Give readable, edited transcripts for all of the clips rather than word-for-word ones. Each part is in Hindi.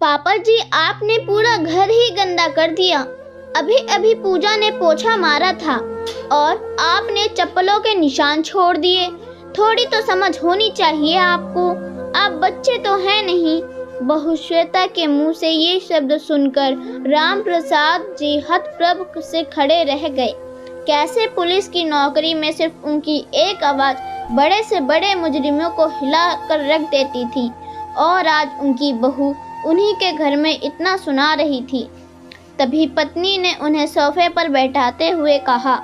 पापा जी, आपने पूरा घर ही गंदा कर दिया। अभी अभी पूजा ने पोछा मारा था और आपने चप्पलों के निशान छोड़ दिए। थोड़ी तो समझ होनी चाहिए आपको। आप बच्चे तो हैं नहीं। बहू श्वेता के मुंह से ये शब्द सुनकर राम प्रसाद जी हतप्रभ से खड़े रह गए। कैसे पुलिस की नौकरी में सिर्फ उनकी एक आवाज बड़े से बड़े मुजरिमों को हिला कर रख देती थी, और आज उनकी बहू उन्हीं के घर में इतना सुना रही थी। तभी पत्नी ने उन्हें सोफे पर बैठाते हुए कहा,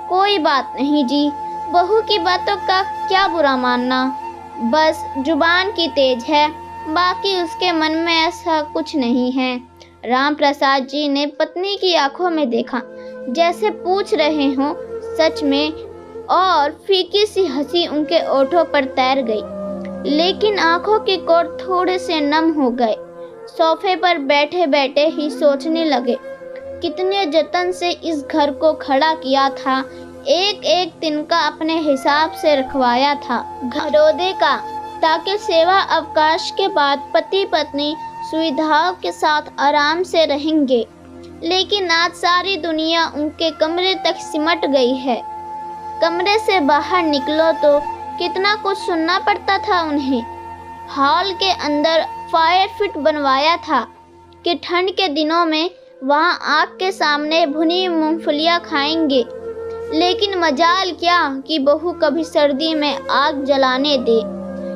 कोई बात नहीं जी, बहू की बातों का क्या बुरा मानना, बस जुबान की तेज है, बाकी उसके मन में ऐसा कुछ नहीं है। राम प्रसाद जी ने पत्नी की आंखों में देखा, जैसे पूछ रहे हों सच में, और फीकी सी हंसी उनके ओठों पर तैर गई, लेकिन आंखों के कोर थोड़े से नम हो गए। सोफे पर बैठे बैठे ही सोचने लगे, कितने जतन से इस घर को खड़ा किया था, एक एक तिनका अपने हिसाब से रखवाया था घरौदे का, ताकि सेवा अवकाश के बाद पति पत्नी सुविधाओं के साथ आराम से रहेंगे। लेकिन आज सारी दुनिया उनके कमरे तक सिमट गई है। कमरे से बाहर निकलो तो कितना कुछ सुनना पड़ता था उन्हें। हॉल के अंदर फायर फिट बनवाया था कि ठंड के दिनों में वहां आग के सामने भुनी मूंगफलियां खाएंगे। लेकिन मजाल क्या कि बहू कभी सर्दी में आग जलाने दे।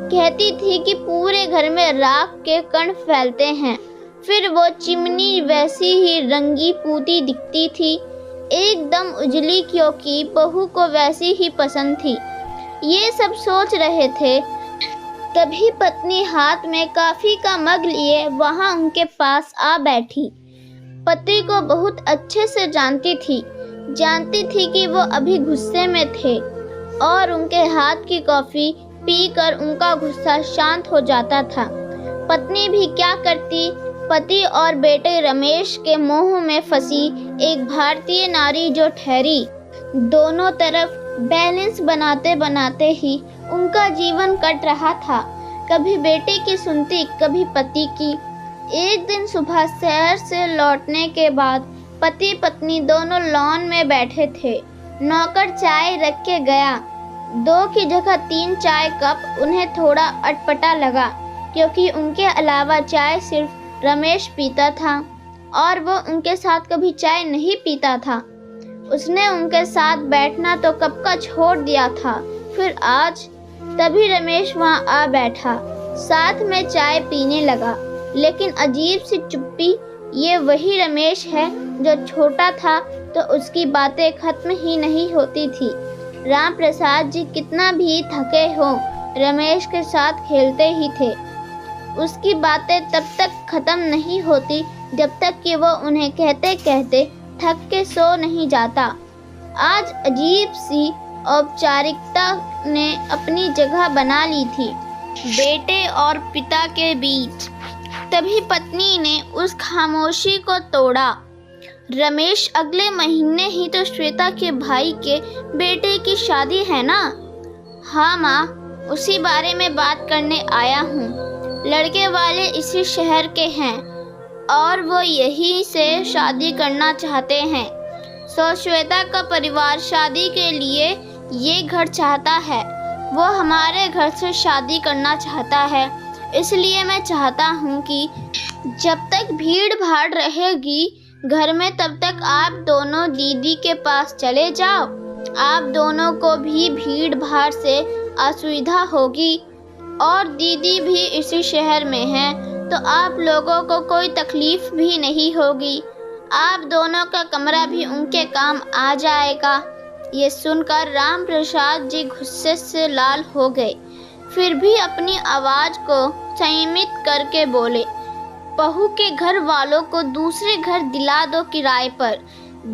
कहती थी कि पूरे घर में राख के कण फैलते हैं। फिर वो चिमनी वैसी ही रंगी पूती दिखती थी, एकदम उजली, क्योंकि बहू को वैसी ही पसंद थी। ये सब सोच रहे थे, तभी पत्नी हाथ में कॉफी का मग लिए वहां उनके पास आ बैठी। पति को बहुत अच्छे से जानती थी कि वो अभी गुस्से में थे, और उनके हाथ की कॉफी पीकर उनका गुस्सा शांत हो जाता था। पत्नी भी क्या करती, पति और बेटे रमेश के मोह में फंसी एक भारतीय नारी जो ठहरी। दोनों तरफ बैलेंस बनाते बनाते ही उनका जीवन कट रहा था, कभी बेटे की सुनती, कभी पति की। एक दिन सुबह शहर से लौटने के बाद पति पत्नी दोनों लॉन में बैठे थे। नौकर चाय रख के गया। 2 की जगह 3 चाय कप उन्हें थोड़ा अटपटा लगा, क्योंकि उनके अलावा चाय सिर्फ रमेश पीता था और वो उनके साथ कभी चाय नहीं पीता था। उसने उनके साथ बैठना तो कब का छोड़ दिया था, फिर आज तभी रमेश वहां आ बैठा, साथ में चाय पीने लगा। लेकिन अजीब सी चुप्पी। ये वही रमेश है जो छोटा था तो उसकी बातें खत्म ही नहीं होती थी। राम प्रसाद जी कितना भी थके हों, रमेश के साथ खेलते ही थे। उसकी बातें तब तक खत्म नहीं होती जब तक कि वो उन्हें कहते कहते थक के सो नहीं जाता। आज अजीब सी औपचारिकता ने अपनी जगह बना ली थी बेटे और पिता के बीच। तभी पत्नी ने उस खामोशी को तोड़ा। रमेश, अगले महीने ही तो श्वेता के भाई के बेटे की शादी है ना? हाँ माँ, उसी बारे में बात करने आया हूँ। लड़के वाले इसी शहर के हैं और वो यहीं से शादी करना चाहते हैं। सो श्वेता का परिवार शादी के लिए ये घर चाहता है। वो हमारे घर से शादी करना चाहता है। इसलिए मैं चाहता हूँ कि जब तक भीड़ भाड़ रहेगी घर में, तब तक आप दोनों दीदी के पास चले जाओ। आप दोनों को भी भीड़ भाड़ से असुविधा होगी, और दीदी भी इसी शहर में है तो आप लोगों को कोई तकलीफ भी नहीं होगी। आप दोनों का कमरा भी उनके काम आ जाएगा। ये सुनकर राम प्रसाद जी गुस्से से लाल हो गए, फिर भी अपनी आवाज को संयमित करके बोले, बहू के घर वालों को दूसरे घर दिला दो किराए पर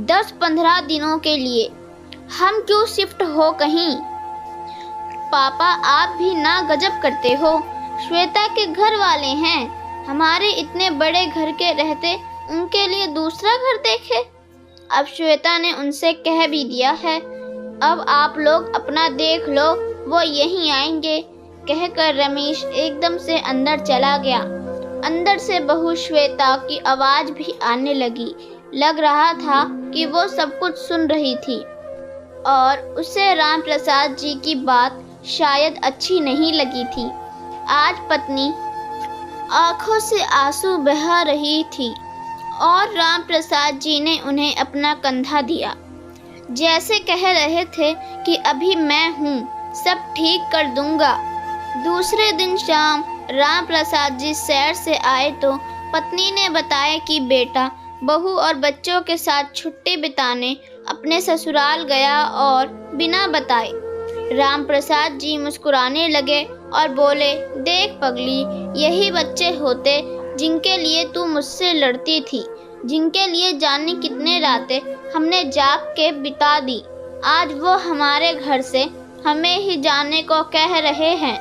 10-15 दिनों के लिए। हम क्यों शिफ्ट हो कहीं? पापा, आप भी ना गजब करते हो। श्वेता के घर वाले हैं, हमारे इतने बड़े घर के रहते उनके लिए दूसरा घर देखे। अब श्वेता ने उनसे कह भी दिया है, अब आप लोग अपना देख लो, वो यहीं आएंगे। कहकर रमेश एकदम से अंदर चला गया। अंदर से बहू श्वेता की आवाज भी आने लगी। लग रहा था कि वो सब कुछ सुन रही थी और उसे राम प्रसाद जी की बात शायद अच्छी नहीं लगी थी। आज पत्नी आंखों से आंसू बहा रही थी और राम प्रसाद जी ने उन्हें अपना कंधा दिया, जैसे कह रहे थे कि अभी मैं हूँ, सब ठीक कर दूंगा। दूसरे दिन शाम राम प्रसाद जी सैर से आए तो पत्नी ने बताया कि बेटा बहू और बच्चों के साथ छुट्टी बिताने अपने ससुराल गया और बिना बताए। राम प्रसाद जी मुस्कुराने लगे और बोले, देख पगली, यही बच्चे होते जिनके लिए तू मुझसे लड़ती थी, जिनके लिए जाने कितने रातें हमने जाग के बिता दी। आज वो हमारे घर से हमें ही जाने को कह रहे हैं।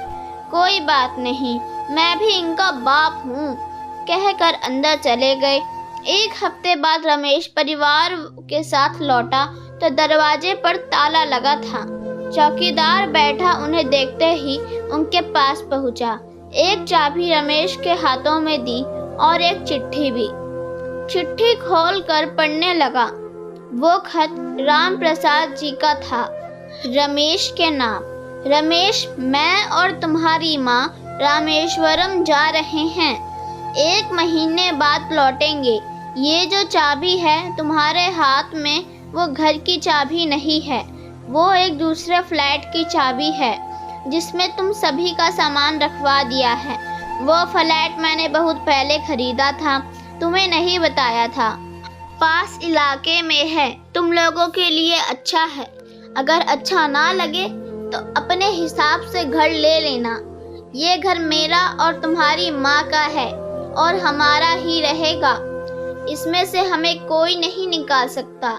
कोई बात नहीं, मैं भी इनका बाप हूँ, कहकर अंदर चले गए। एक हफ्ते बाद रमेश परिवार के साथ लौटा तो दरवाजे पर ताला लगा था। चौकीदार बैठा उन्हें देखते ही उनके पास पहुंचा। एक चाबी रमेश के हाथों में दी और एक चिट्ठी भी। चिट्ठी खोलकर पढ़ने लगा। वो खत राम प्रसाद जी का था, रमेश के नाम। रमेश, मैं और तुम्हारी माँ रामेश्वरम जा रहे हैं, 1 महीने बाद लौटेंगे। ये जो चाबी है तुम्हारे हाथ में, वो घर की चाबी नहीं है, वो एक दूसरे फ्लैट की चाबी है जिसमें तुम सभी का सामान रखवा दिया है। वो फ्लैट मैंने बहुत पहले खरीदा था, तुम्हें नहीं बताया था। पास इलाके में है, तुम लोगों के लिए अच्छा है। अगर अच्छा ना लगे तो अपने हिसाब से घर ले लेना। ये घर मेरा और तुम्हारी माँ का है और हमारा ही रहेगा। इसमें से हमें कोई नहीं निकाल सकता।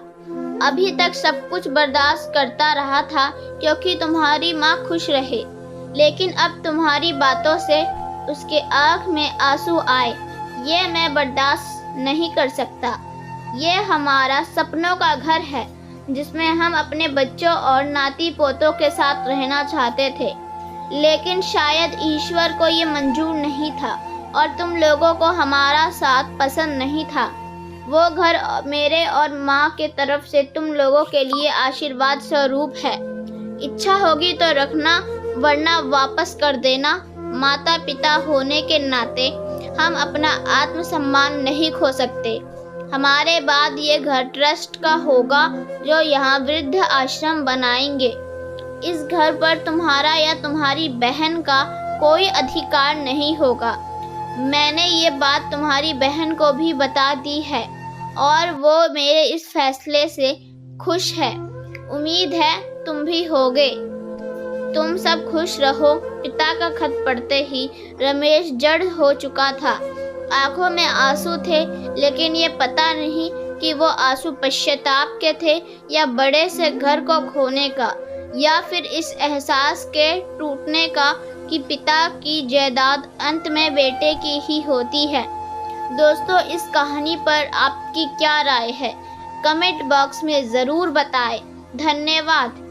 अभी तक सब कुछ बर्दाश्त करता रहा था क्योंकि तुम्हारी माँ खुश रहे, लेकिन अब तुम्हारी बातों से उसके आँख में आंसू आए, ये मैं बर्दाश्त नहीं कर सकता। ये हमारा सपनों का घर है जिसमें हम अपने बच्चों और नाती पोतों के साथ रहना चाहते थे, लेकिन शायद ईश्वर को ये मंजूर नहीं था और तुम लोगों को हमारा साथ पसंद नहीं था। वो घर मेरे और माँ के तरफ से तुम लोगों के लिए आशीर्वाद स्वरूप है। इच्छा होगी तो रखना, वरना वापस कर देना। माता पिता होने के नाते हम अपना आत्मसम्मान नहीं खो सकते। हमारे बाद ये घर ट्रस्ट का होगा जो यहाँ वृद्ध आश्रम बनाएंगे। इस घर पर तुम्हारा या तुम्हारी बहन का कोई अधिकार नहीं होगा। मैंने ये बात तुम्हारी बहन को भी बता दी है और वो मेरे इस फैसले से खुश है। उम्मीद है तुम भी होगे। तुम सब खुश रहो। पिता का खत पढ़ते ही रमेश जड़ हो चुका था। आंखों में आंसू थे, लेकिन ये पता नहीं कि वो आंसू पश्चाताप के थे या बड़े से घर को खोने का, या फिर इस एहसास के टूटने का कि पिता की जायदाद अंत में बेटे की ही होती है। दोस्तों, इस कहानी पर आपकी क्या राय है? कमेंट बॉक्स में ज़रूर बताएं। धन्यवाद।